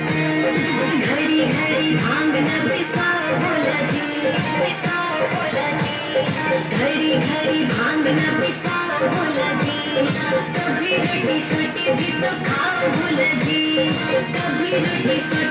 घड़ी घड़ी भांग न पिसाओ भोला जी, पिसाओ भोला जी। घड़ी घड़ी भांग न पिसाओ भोला जी, कभी रोटी सोटी भी तो खाओ भोला जी, कभी रोटी सोटी